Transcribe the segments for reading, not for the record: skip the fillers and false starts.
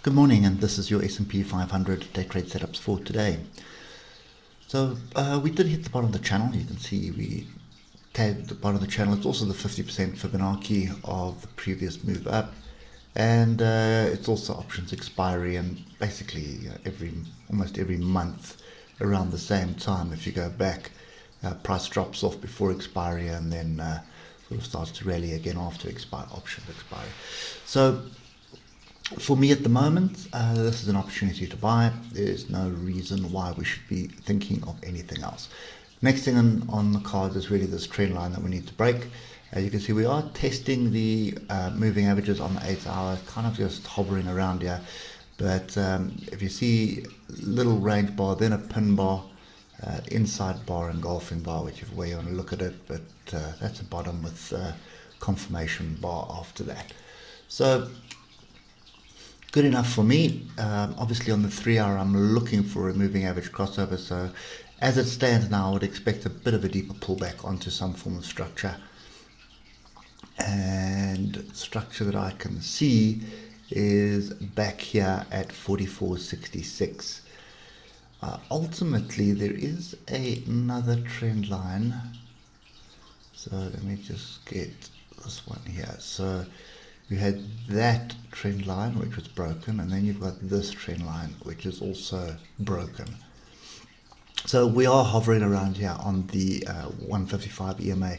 Good morning, and this is your S&P 500 day trade setups for today. So we did hit the bottom of the channel. You can see we tagged the bottom of the channel. It's also the 50% Fibonacci of the previous move up, and it's also options expiry, and basically almost every month around the same time, if you go back, price drops off before expiry and then sort of starts to rally again after options expiry. So for me at the moment, this is an opportunity to buy. There's no reason why we should be thinking of anything else. Next thing on the cards is really this trend line that we need to break. As you can see, we are testing the moving averages on the 8 hour, kind of just hovering around here. But if you see little range bar, then a pin bar, inside bar, engulfing bar, whichever way you want to look at it. But that's a bottom with confirmation bar after that. So good enough for me. Obviously on the 3 hour I'm looking for a moving average crossover, so as it stands now I would expect a bit of a deeper pullback onto some form of structure, and structure that I can see is back here at 44.66. Ultimately there is another trend line, so let me just get this one here. So you had that trend line which was broken, and then you've got this trend line which is also broken. So we are hovering around here on the 155 EMA.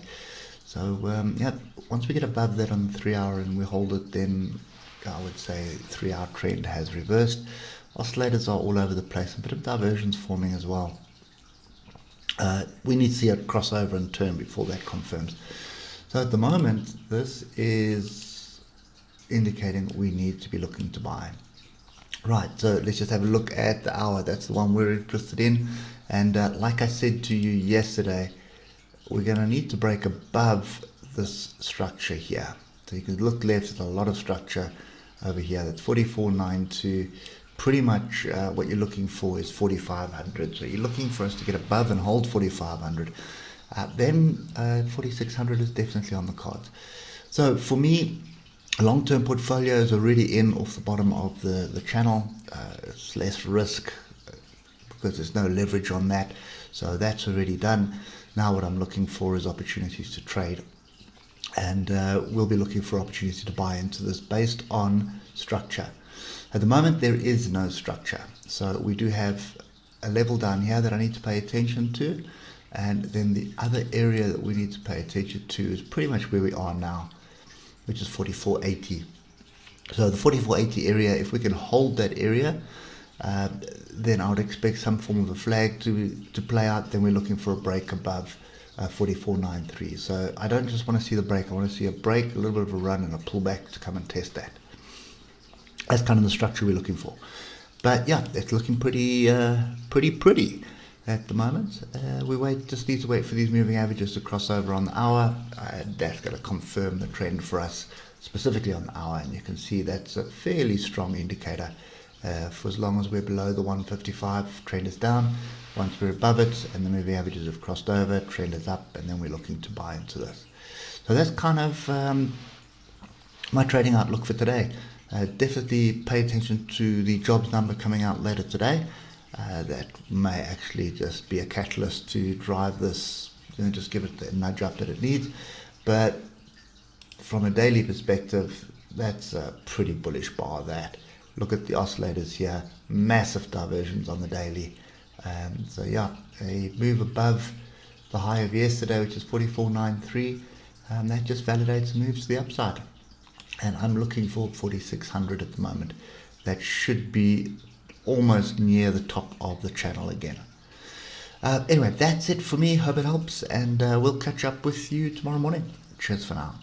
So yeah, once we get above that on the 3 hour and we hold it, then I would say 3 hour trend has reversed. Oscillators are all over the place, a bit of diversions forming as well. We need to see it cross over and turn before that confirms. So at the moment this is indicating we need to be looking to buy. Right, so let's just have a look at the hour. That's the one we're interested in, and like I said to you yesterday, we're going to need to break above this structure here. So you can look left at a lot of structure over here. That's 44.92. Pretty much what you're looking for is 4,500. So you're looking for us to get above and hold 4,500. Then 4,600 is definitely on the cards. So for me, long-term portfolios are already in off the bottom of the channel. It's less risk because there's no leverage on that, so that's already done. Now what I'm looking for is opportunities to trade, and we'll be looking for opportunity to buy into this based on structure. At the moment there is no structure, so we do have a level down here that I need to pay attention to, and then the other area that we need to pay attention to is pretty much where we are now, which is 44.80. So the 44.80 area, if we can hold that area, then I would expect some form of a flag to play out. Then we're looking for a break above 44.93. So I don't just want to see the break, I want to see a break, a little bit of a run, and a pullback to come and test that. That's kind of the structure we're looking for. But yeah, it's looking pretty at the moment. Just need to wait for these moving averages to cross over on the hour. That's going to confirm the trend for us, specifically on the hour, and you can see that's a fairly strong indicator. For as long as we're below the 155, trend is down. Once we're above it and the moving averages have crossed over, trend is up, and then we're looking to buy into this. So that's kind of my trading outlook for today. Definitely pay attention to the jobs number coming out later today. That may actually just be a catalyst to drive this, just give it the nudge up that it needs. But from a daily perspective, that's a pretty bullish bar. That look at the oscillators here, massive diversions on the daily. So yeah, a move above the high of yesterday, which is 44.93, that just validates moves to the upside, and I'm looking for 4,600 at the moment. That should be almost near the top of the channel again. Anyway, that's it for me. Hope it helps, and we'll catch up with you tomorrow morning. Cheers for now.